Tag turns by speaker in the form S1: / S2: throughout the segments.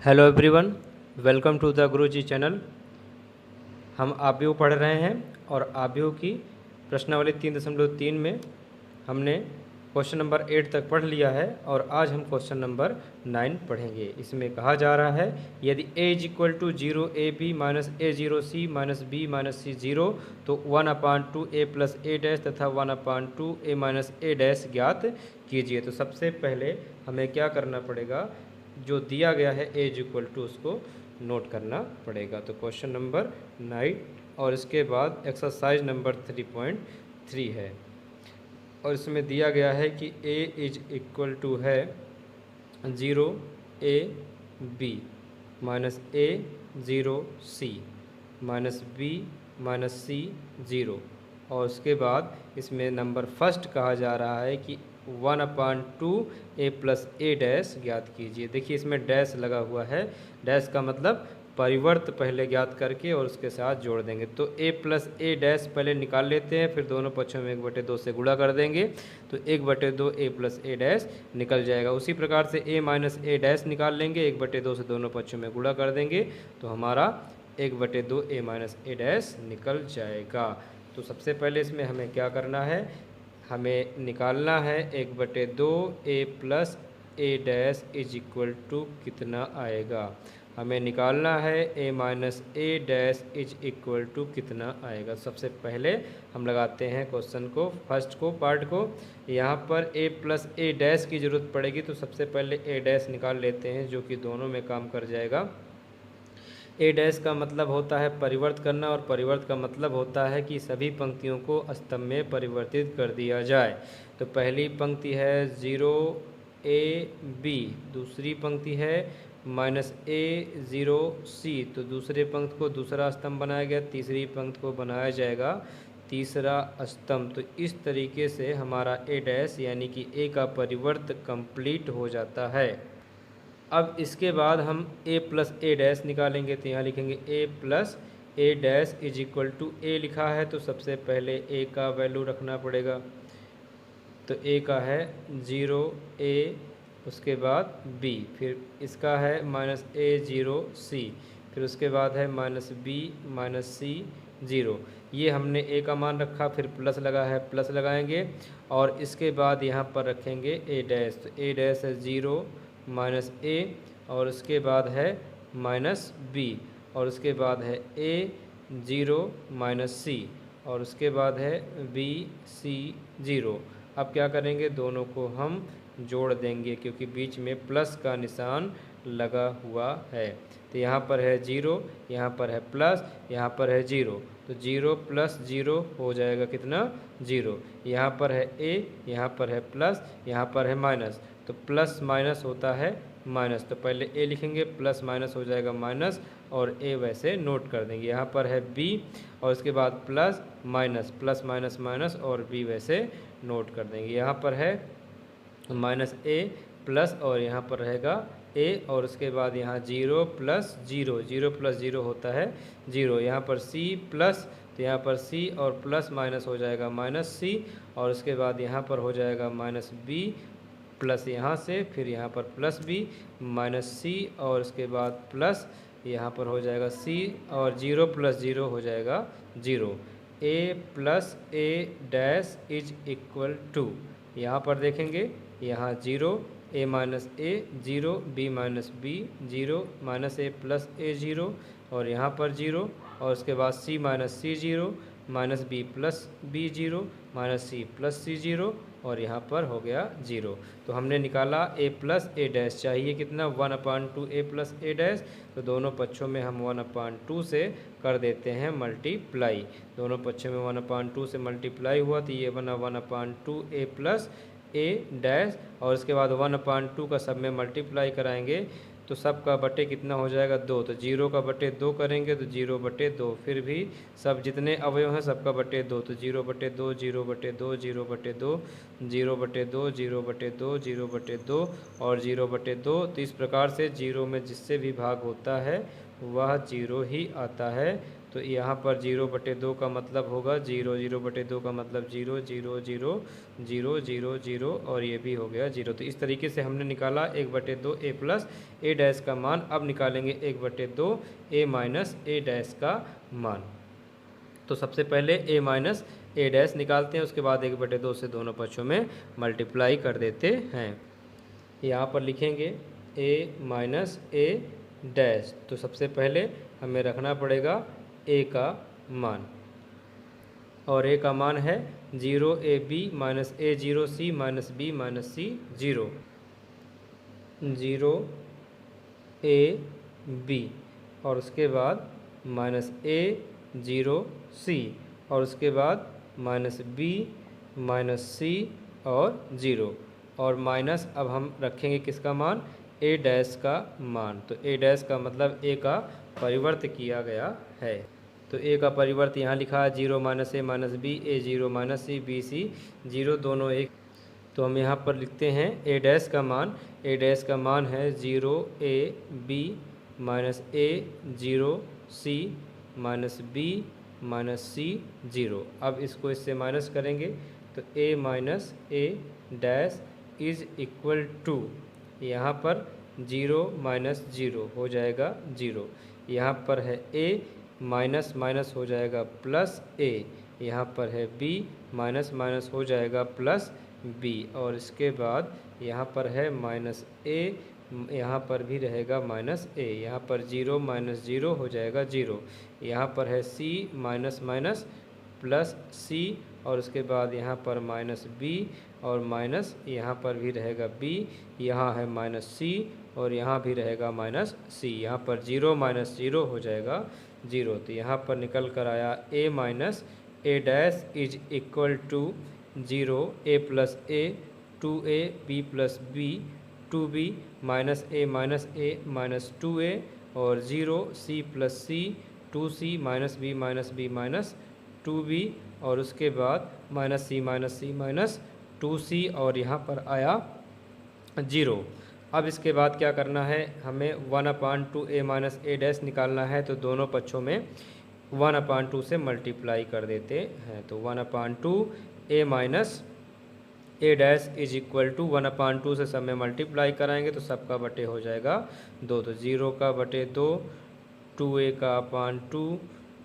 S1: Hello everyone, welcome to the Guruji channel. हम आव्यूह पढ़ रहे हैं और आव्यूह की प्रश्नावली 3.3 में हमने क्वेश्चन नंबर 8 तक पढ़ लिया है और आज हम क्वेश्चन नंबर 9 पढ़ेंगे। इसमें कहा जा रहा है यदि a is equal to 0 A B minus A 0 C minus B minus C 0 तो 1/2 a प्लस ए डैश तथा 1/2 a माइनस ए डैश ज्ञात कीजिए। तो सबसे पहले हमें क्या करना पड़ेगा, जो दिया गया है ए इज इक्वल टू उसको नोट करना पड़ेगा। तो क्वेश्चन नंबर 9 और इसके बाद एक्सरसाइज नंबर 3.3 है और इसमें दिया गया है कि ए इज इक्वल टू है 0 A B minus A 0 C minus B minus C 0 और उसके बाद इसमें नंबर फर्स्ट कहा जा रहा है कि 1/2 ए प्लस ए डैश ज्ञात कीजिए। देखिए इसमें डैश लगा हुआ है, डैश का मतलब परिवर्त पहले ज्ञात करके और उसके साथ जोड़ देंगे। तो a प्लस ए डैश पहले निकाल लेते हैं, फिर दोनों पक्षों में 1/2 से गुणा कर देंगे तो 1/2 a प्लस ए डैश निकल जाएगा। उसी प्रकार से a माइनस ए डैश निकाल लेंगे, 1/2 से दोनों पक्षों में गुणा कर देंगे तो हमारा 1/2 a माइनस ए डैश निकल जाएगा। तो सबसे पहले इसमें हमें क्या करना है, हमें निकालना है 1/2 A plus A dash is equal to कितना आएगा। हमें निकालना है a minus A dash is equal to कितना आएगा। सबसे पहले हम लगाते हैं क्वेश्चन को, फर्स्ट को पार्ट को। यहाँ पर a प्लस ए डैश की ज़रूरत पड़ेगी तो सबसे पहले a डैश निकाल लेते हैं जो कि दोनों में काम कर जाएगा। ए डैश का मतलब होता है परिवर्त करना और परिवर्त का मतलब होता है कि सभी पंक्तियों को स्तंभ में परिवर्तित कर दिया जाए। तो पहली पंक्ति है 0 ए बी, दूसरी पंक्ति है माइनस ए 0 सी, तो दूसरे पंक्ति को दूसरा स्तंभ बनाया गया, तीसरी पंक्ति को बनाया जाएगा तीसरा स्तंभ। तो इस तरीके से हमारा ए डैश यानी कि ए का परिवर्त कंप्लीट हो जाता है। अब इसके बाद हम a प्लस ए डैश निकालेंगे तो यहाँ लिखेंगे a plus A dash is equal to A लिखा है तो सबसे पहले a का वैल्यू रखना पड़ेगा। तो a का है 0 a, उसके बाद b, फिर इसका है माइनस ए 0 सी, फिर उसके बाद है माइनस b माइनस सी 0। ये हमने a का मान रखा, फिर प्लस लगा है प्लस लगाएंगे और इसके बाद यहाँ पर रखेंगे a डैश। तो a डैश है 0 माइनस ए और उसके बाद है माइनस बी और उसके बाद है a 0 माइनस सी और उसके बाद है b c 0। अब क्या करेंगे, दोनों को हम जोड़ देंगे क्योंकि बीच में प्लस का निशान लगा हुआ है। तो यहाँ पर है 0, यहाँ पर है प्लस, यहाँ पर है 0, तो 0 प्लस 0 हो जाएगा कितना 0। यहाँ पर है a, यहाँ पर है प्लस, यहाँ पर है माइनस, तो प्लस माइनस होता है माइनस। तो पहले a लिखेंगे, प्लस माइनस हो जाएगा माइनस और a वैसे नोट कर देंगे। यहाँ पर है b और उसके बाद plus minus, plus minus minus और b वैसे नोट कर देंगे। यहाँ पर है माइनस a प्लस और यहाँ पर रहेगा a और उसके बाद यहाँ 0 प्लस 0, 0 प्लस 0 होता है 0। यहाँ पर c प्लस, तो यहाँ पर c और प्लस माइनस हो जाएगा माइनस c और उसके बाद यहाँ पर हो जाएगा माइनस b प्लस यहाँ से, फिर यहाँ पर प्लस b माइनस c और उसके बाद प्लस यहाँ पर हो जाएगा c और 0 प्लस 0 हो जाएगा 0। a plus A dash is equal to, यहाँ पर देखेंगे यहाँ 0 a minus A 0 b minus B 0 minus A plus A 0 और यहाँ पर 0 और उसके बाद c minus C 0 minus B plus B 0 minus C plus C 0 और यहाँ पर हो गया 0। तो हमने निकाला a प्लस ए डैश चाहिए कितना 1/2 a प्लस ए डैश, तो दोनों पक्षों में हम 1/2 से कर देते हैं मल्टीप्लाई। दोनों पक्षों में 1/2 से मल्टीप्लाई हुआ तो ये बना 1/2 a प्लस ए डैश और उसके बाद 1/2 का सब में मल्टीप्लाई कराएंगे तो सब का बटे कितना हो जाएगा 2, तो 0 का बटे 2 करेंगे तो 0/2, फिर भी सब जितने अवयव हैं सबका बटे 2, तो 0/2 0/2 0/2 0/2 0/2 0/2 और 0/2। तो इस प्रकार से 0 में जिससे भी भाग होता है वह 0 ही आता है तो यहाँ पर 0/2 का मतलब होगा 0, 0/2 का मतलब 0, 0, 0, 0, 0, 0 और ये भी हो गया 0। तो इस तरीके से हमने निकाला 1/2 a प्लस a डैश का मान। अब निकालेंगे 1/2 a माइनस a डैश का मान। तो सबसे पहले a माइनस a डैश निकालते हैं, उसके बाद 1/2 से दोनों पक्षों में मल्टीप्लाई कर देते हैं। यहाँ पर लिखेंगे a माइनस a डैश। तो सबसे पहले हमें रखना पड़ेगा a का मान, और a का मान है 0ab minus a0c minus b minus c 0, 0ab और उसके बाद माइनस a0c और उसके बाद माइनस b माइनस c और 0 और माइनस अब हम रखेंगे किसका मान, a डैश का मान। तो a डैश का मतलब a का परिवर्त किया गया है। तो a का परिवर्त यहाँ लिखा है 0 minus a minus b, a0 minus c, b c 0 दोनों एक। तो हम यहाँ पर लिखते हैं a डैश का मान, a डैश का मान है 0ab minus a0c minus b minus c 0। अब इसको इससे माइनस करेंगे तो a minus a dash is equal to, यहाँ पर 0 माइनस 0 हो जाएगा 0, यहाँ पर है a माइनस माइनस हो जाएगा प्लस a, यहाँ पर है b माइनस माइनस हो जाएगा प्लस b और इसके बाद यहाँ पर है माइनस a, यहाँ पर भी रहेगा माइनस a, यहाँ पर 0 माइनस 0 हो जाएगा 0, यहाँ पर है c minus minus plus c और उसके बाद यहाँ पर माइनस b और माइनस यहाँ पर भी रहेगा b, यहाँ है माइनस c और यहाँ भी रहेगा माइनस c, यहाँ पर 0 माइनस 0 हो जाएगा 0। तो यहाँ पर निकल कर आया a minus a dash is equal to 0, a plus a 2a b plus b 2b minus a minus 2a और 0 c plus c 2c minus b minus 2b और उसके बाद माइनस c माइनस 2c और यहाँ पर आया 0। अब इसके बाद क्या करना है, हमें 1/2 a माइनस a डैश निकालना है। तो दोनों पक्षों में 1/2 से मल्टीप्लाई कर देते हैं। तो 1/2 a minus a dash is equal to 1/2 से सब में मल्टीप्लाई कराएंगे तो सबका बटे हो जाएगा 2, तो 0 का बटे 2, 2a का अपान 2,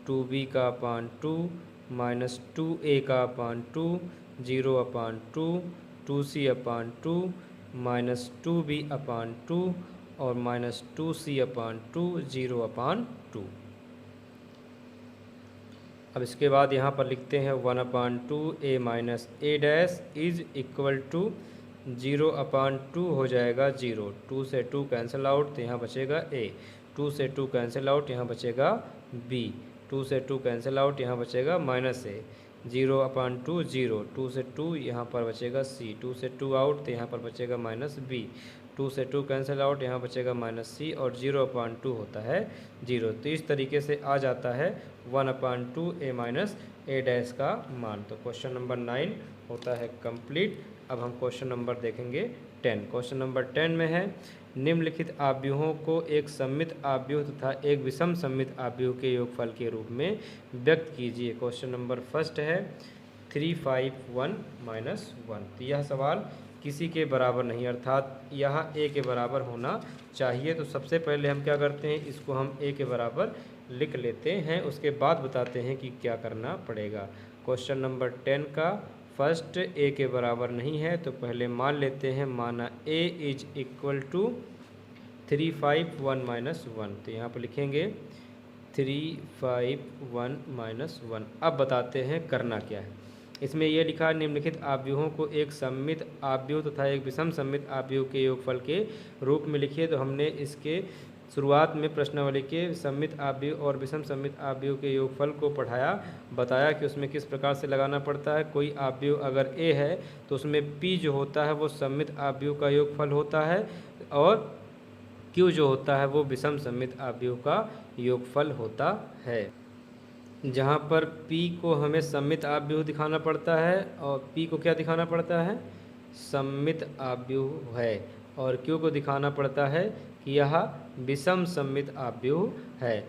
S1: 2b का अपान 2 माइनस 2a का अपान 2, 0/2, 2c अपान 2 माइनस 2b अपान 2 और माइनस 2c अपान 2, 0/2। अब इसके बाद यहाँ पर लिखते हैं 1/2 a minus a dash is equal to 0/2 हो जाएगा 0, 2 से 2 कैंसिल आउट तो यहाँ बचेगा a, 2 से 2 कैंसिल आउट यहाँ बचेगा b, 2 से 2 कैंसिल आउट यहाँ बचेगा माइनस a, 0/2 0, 2 से 2 यहाँ पर बचेगा c, 2 से 2 आउट तो यहाँ पर बचेगा माइनस b, 2 से 2 कैंसिल आउट यहाँ बचेगा माइनस c और 0/2 होता है 0। तो इस तरीके से आ जाता है 1/2 a माइनस a डैश का मान। तो क्वेश्चन नंबर 9 होता है कंप्लीट। अब हम क्वेश्चन नंबर देखेंगे 10। क्वेश्चन नंबर 10 में है निम्नलिखित आव्यूहों को एक सममित आव्यूह तथा एक विषम सममित आव्यूह के योगफल के रूप में व्यक्त कीजिए। क्वेश्चन नंबर फर्स्ट है 3, 5, 1 माइनस 1। तो यह सवाल किसी के बराबर नहीं, अर्थात यहाँ a के बराबर होना चाहिए। तो सबसे पहले हम क्या करते हैं, इसको हम a के बराबर लिख लेते हैं, उसके बाद बताते हैं कि क्या करना पड़ेगा। क्वेश्चन नंबर 10 का फर्स्ट a के बराबर नहीं है तो पहले मान लेते हैं, माना a is equal to 3, 5, 1 minus 1। तो यहाँ पर लिखेंगे 3, 5, 1 माइनस 1। अब बताते हैं करना क्या है। इसमें यह लिखा है निम्नलिखित आव्यूहों को एक सममित आव्यूह तथा एक विषम सममित आव्यूह के योगफल के रूप में लिखिए। तो हमने इसके शुरुआत में प्रश्नावली के सममित आव्यूह और विषम सममित आव्यूह के योगफल को पढ़ाया, बताया कि उसमें किस प्रकार से लगाना पड़ता है। कोई आव्यूह अगर a है तो उसमें p जो होता है वो सममित आव्यूह का योगफल होता है और q जो होता है वो विषम सममित आव्यूह का योगफल होता है। जहाँ पर p को हमें सममित आव्यूह दिखाना पड़ता है और p को क्या दिखाना पड़ता है, सममित आव्यूह है, और q को दिखाना पड़ता है कि यह विषम सममित आव्यूह है।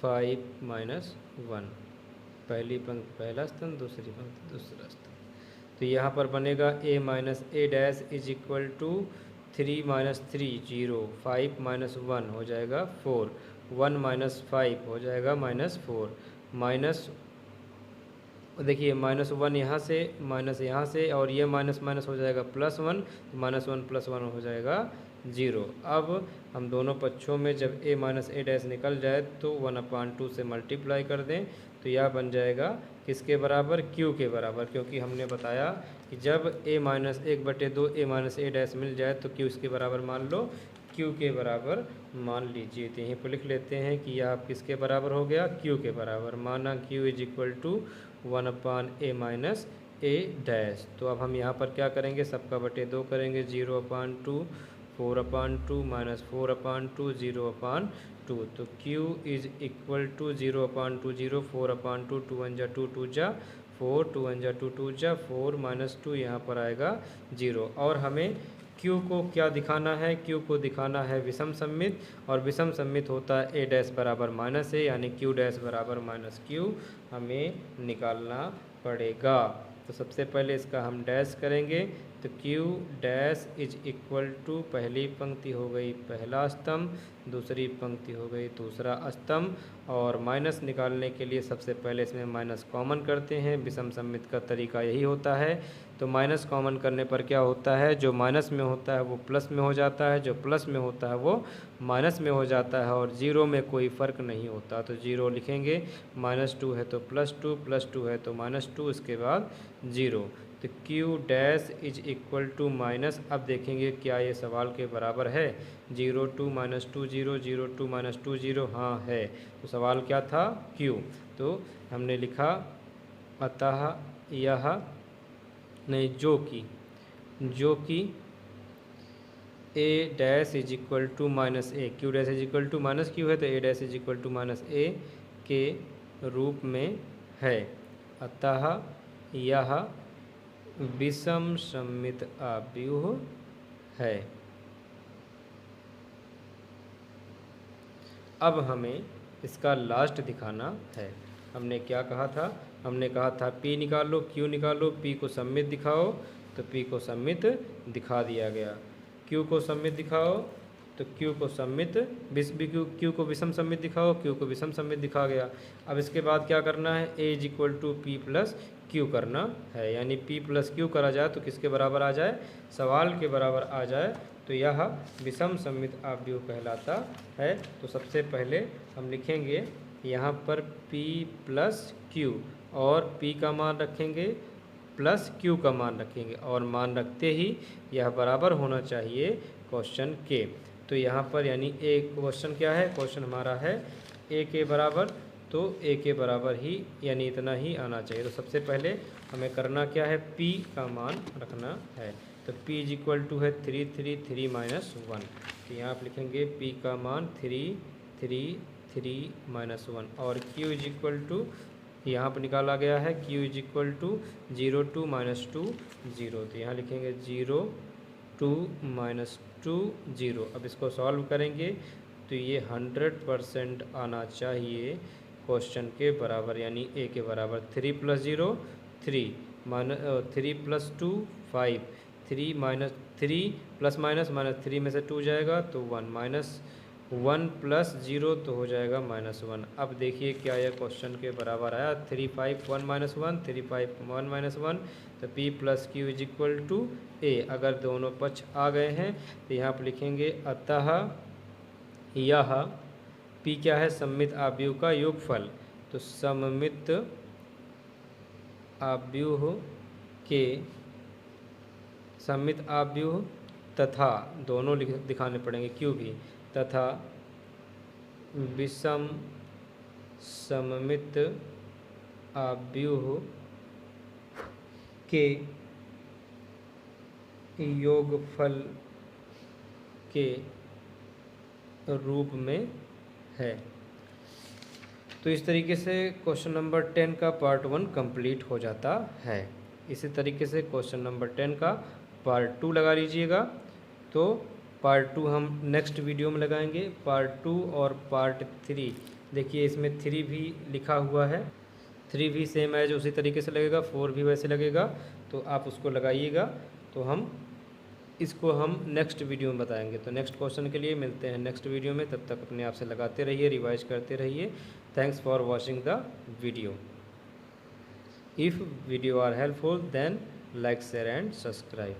S1: 5 माइनस 1, पहली पंक्ति पहला स्तंभ, दूसरी पंक्ति दूसरा स्तंभ। तो यहाँ पर बनेगा a minus A dash is equal to 3 minus 3 0, 5 minus 1 हो जाएगा 4, 1 माइनस 5 हो जाएगा -4, माइनस देखिए -1 यहाँ से माइनस यहाँ से, और ये माइनस माइनस हो जाएगा +1, -1 + 1 हो जाएगा 0। अब हम दोनों पक्षों में जब a माइनस ए डैश निकल जाए तो 1/2 से मल्टीप्लाई कर दें, तो यह बन जाएगा किसके बराबर, q के बराबर, क्योंकि हमने बताया कि जब a minus 1/2 a minus A dash मिल जाए तो q इसके बराबर मान लो, q के बराबर मान लीजिए। तो यहीं पर लिख लेते हैं कि यह आप किसके बराबर हो गया, q के बराबर, माना q is equal to 1/a minus A dash. तो अब हम यहाँ पर क्या करेंगे, सबका बटे 2 करेंगे, 0/2, 4/2 माइनस 4/2, 0/2। तो q इज इक्वल टू 0/2 0, 4/2, 2 1 जा 2, 2 जा 4, 2 1 जा 2, 2 जा 4, -2 यहाँ पर आएगा 0। और हमें q को क्या दिखाना है, q को दिखाना है विषम सममित, और विषम सममित होता है a डैश बराबर -a, यानी q डैश बराबर -q हमें निकालना पड़ेगा। तो सबसे पहले इसका हम डैश करेंगे, तो q dash is equal to पहली पंक्ति हो गई पहला स्तंभ, दूसरी पंक्ति हो गई दूसरा स्तंभ, और माइनस निकालने के लिए सबसे पहले इसमें माइनस कॉमन करते हैं। विषम सममित का तरीका यही होता है। तो माइनस कॉमन करने पर क्या होता है, जो माइनस में होता है वो प्लस में हो जाता है, जो प्लस में होता है वो माइनस में हो जाता है, और जीरो में कोई फ़र्क नहीं होता। तो जीरो लिखेंगे, -2 है तो +2, +2 है तो -2, इसके बाद 0। तो q dash is equal to minus, अब देखेंगे क्या ये सवाल के बराबर है, 0 2 -2 0, 0 2 -2 0, हाँ है। तो सवाल क्या था, q। तो हमने लिखा अतः यह नहीं, जो कि a dash is equal to -a, q dash is equal to -q है तो a dash is equal to -a के रूप में है। अतः यह विषम सममित आव्यूह है। अब हमें इसका लास्ट दिखाना है। हमने क्या कहा था, हमने कहा था p निकालो, q निकालो, p को सममित दिखाओ, तो p को सममित दिखा दिया गया। q को सममित दिखाओ, तो q को सममित, q को विषम सममित दिखाओ, q को विषम सममित दिखा गया। अब इसके बाद क्या करना है, a is equal to p plus q करना है, यानी p प्लस q करा जाए तो किसके बराबर आ जाए, सवाल के बराबर आ जाए, तो यह विषम सममित आव्यूह कहलाता है। तो सबसे पहले हम लिखेंगे यहाँ पर p प्लस q, और p का मान रखेंगे प्लस q का मान रखेंगे, और मान रखते ही यह बराबर होना चाहिए क्वेश्चन के। तो यहाँ पर यानी a क्वेश्चन क्या है, क्वेश्चन हमारा है a के बराबर, तो a के बराबर ही यानी इतना ही आना चाहिए। तो सबसे पहले हमें करना क्या है, p का मान रखना है। तो p इज इक्वल टू है 3 3 3 -1। तो यहाँ आप लिखेंगे p का मान 3 3 3 -1, और q इज इक्वल टू यहाँ पर निकाला गया है q इज इक्वल टू 0 2 -2 0। तो यहाँ लिखेंगे 0 2 -2 0। अब इसको सॉल्व करेंगे तो ये 100% आना चाहिए क्वेश्चन के बराबर, यानी a के बराबर। 3 + 0 3, 3 + 2 5, 3 ± -3 में से 2 जाएगा तो 1, -1 + 0 तो हो जाएगा -1। अब देखिए क्या यह क्वेश्चन के बराबर आया, 3 5 1 -1, 3 5 1 -1, तो p plus q is equal to a। अगर दोनों पक्ष आ गए हैं तो यहाँ पर लिखेंगे अतः यह p क्या है, सममित आव्यूह का योगफल। तो सममित आव्यूह के सममित आव्यूह तथा, दोनों दिखाने पड़ेंगे q भी, तथा विषम सममित आव्यूह के योगफल के रूप में है। तो इस तरीके से क्वेश्चन नंबर 10 का पार्ट 1 कंप्लीट हो जाता है। इसी तरीके से क्वेश्चन नंबर 10 का पार्ट 2 लगा लीजिएगा। तो पार्ट 2 हम नेक्स्ट वीडियो में लगाएंगे। पार्ट 2 और पार्ट 3 देखिए इसमें 3 भी लिखा हुआ है, 3 भी सेम एज उसी तरीके से लगेगा, 4 भी वैसे लगेगा, तो आप उसको लगाइएगा। तो इसको हम नेक्स्ट वीडियो में बताएंगे। तो नेक्स्ट क्वेश्चन के लिए मिलते हैं नेक्स्ट वीडियो में, तब तक अपने आप से लगाते रहिए, रिवाइज करते रहिए। Thanks for watching the video. If video are helpful then like share and subscribe.